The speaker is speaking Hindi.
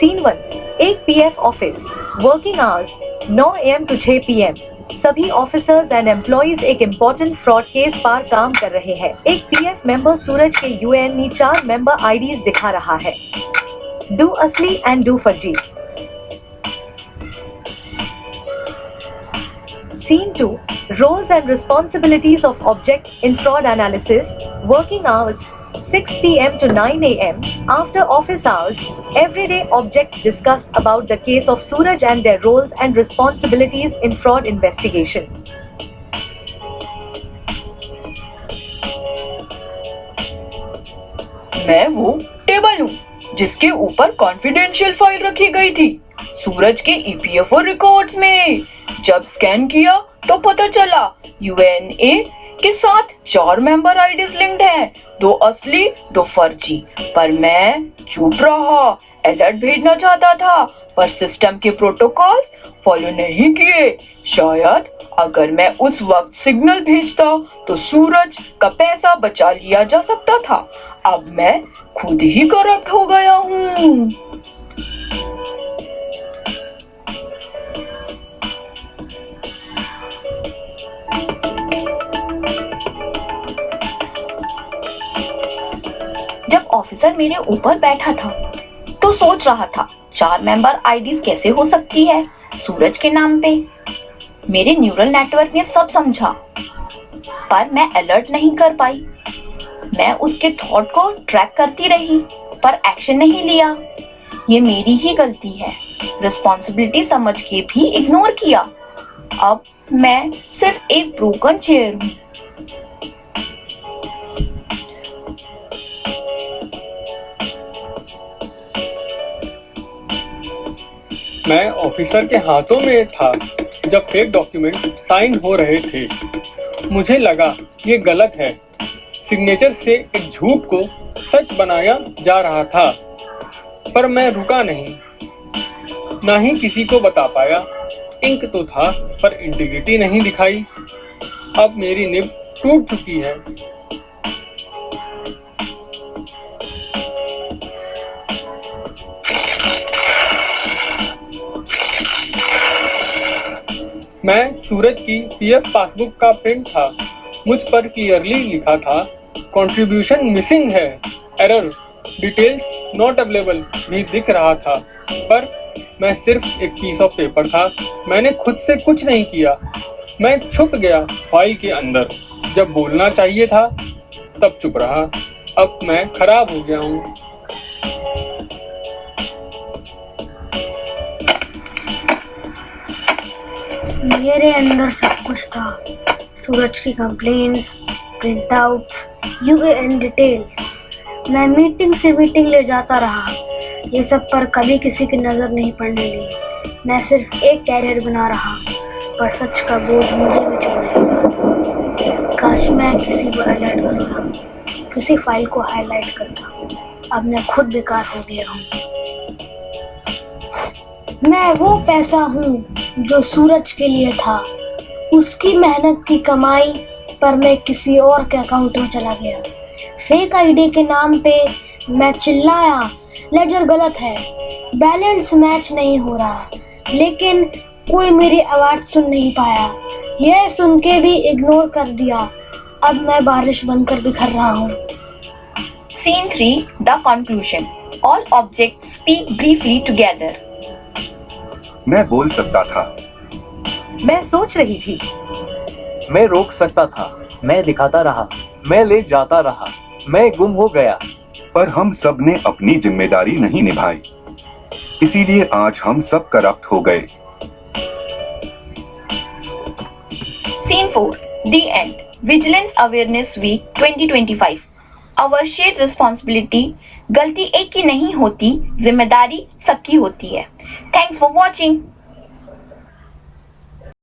सीन 1, एक PF office. Working hours 9 AM to 6 PM। सभी ऑफिसर्स एंड एम्प्लॉइज एक इम्पोर्टेंट फ्रॉड केस पर काम कर रहे हैं। एक पीएफ मेंबर सूरज के यूएन में 4 मेंबर आईडीज दिखा रहा है। डू असली एंड डू फर्जी। Scene 2, roles and responsibilities of objects in fraud analysis. Working hours 6 PM to 9 AM. After office hours, everyday objects discussed about the case of Suraj and their roles and responsibilities in fraud investigation. मैं वो टेबल हूँ जिसके ऊपर कॉन्फिडेंशियल फाइल रखी गई थी सूरज के ईपीएफओ रिकॉर्ड्स में। जब स्कैन किया तो पता चला यूएनए के साथ 4 मेंबर आईडीज लिंक्ड हैं, 2 असली 2 फर्जी। पर मैं चुप रहा। अलर्ट भेजना चाहता था पर सिस्टम के प्रोटोकॉल्स फॉलो नहीं किए। शायद अगर मैं उस वक्त सिग्नल भेजता तो सूरज का पैसा बचा लिया जा सकता था। अब मैं खुद ही करप्ट हो गया हूँ। जब ऑफिसर मेरे ऊपर बैठा था तो सोच रहा था 4 मेंबर आईडीज कैसे हो सकती है सूरज के नाम पे। मेरे न्यूरल नेटवर्क ने सब समझा पर मैं अलर्ट नहीं कर पाई। मैं उसके थॉट को ट्रैक करती रही पर एक्शन नहीं लिया। ये मेरी ही गलती है। रिस्पॉन्सिबिलिटी समझ के भी इग्नोर किया। अब मैं सिर्फ एक ब्रोकन चेयर हूँ। मैं ऑफिसर के हाथों में था जब फेक डॉक्यूमेंट साइन हो रहे थे। मुझे लगा ये गलत है। सिग्नेचर से एक झूठ को सच बनाया जा रहा था पर मैं रुका नहीं, ना ही किसी को बता पाया। इंक तो था पर इंटीग्रिटी नहीं दिखाई। अब मेरी नींव टूट चुकी है। मैं सूरज की पीएफ पासबुक का प्रिंट था। मुझ पर क्लियरली लिखा था कंट्रीब्यूशन मिसिंग है, एरर, डिटेल्स नॉट अवेलेबल भी दिख रहा था। पर मैं सिर्फ एक पीस ऑफ पेपर था। मैंने खुद से कुछ नहीं किया। मैं छुप गया फाइल के अंदर। जब बोलना चाहिए था तब चुप रहा। अब मैं खराब हो गया हूँ। मेरे अंदर सब कुछ था। सूरज की complaints, print outs, UAN details. मैं मीटिंग से मीटिंग ले जाता रहा। ये सब पर कभी किसी की नज़र नहीं पड़ने दी। मैं सिर्फ एक कैरियर बना रहा पर सच का बोझ मुझे भी छोड़ने लगा। काश मैं किसी को अलर्ट करता, किसी फाइल को हाईलाइट करता। अब मैं खुद बेकार हो गया हूँ। मैं वो पैसा हूँ जो सूरज के लिए था। उसकी मेहनत की कमाई पर मैं किसी और के अकाउंट में चला गया। फेक आईडी के नाम पे मैं चिल्लाया, लेजर गलत है, बैलेंस मैच नहीं हो रहा, लेकिन कोई मेरी आवाज़ सुन नहीं पाया। यह सुन के भी इग्नोर कर दिया। अब मैं बारिश बनकर बिखर रहा हूँ। Scene 3, the conclusion. All objects speak briefly together. मैं बोल सकता था। मैं सोच रही थी। मैं रोक सकता था। मैं दिखाता रहा। मैं ले जाता रहा। मैं गुम हो गया। पर हम सब ने अपनी जिम्मेदारी नहीं निभाई, इसीलिए आज हम सब करप्ट हो गए। Scene 4, the end. Vigilance Awareness Week 2025. Our shared responsibility. गलती एक की नहीं होती, जिम्मेदारी सबकी होती है। Thanks for watching.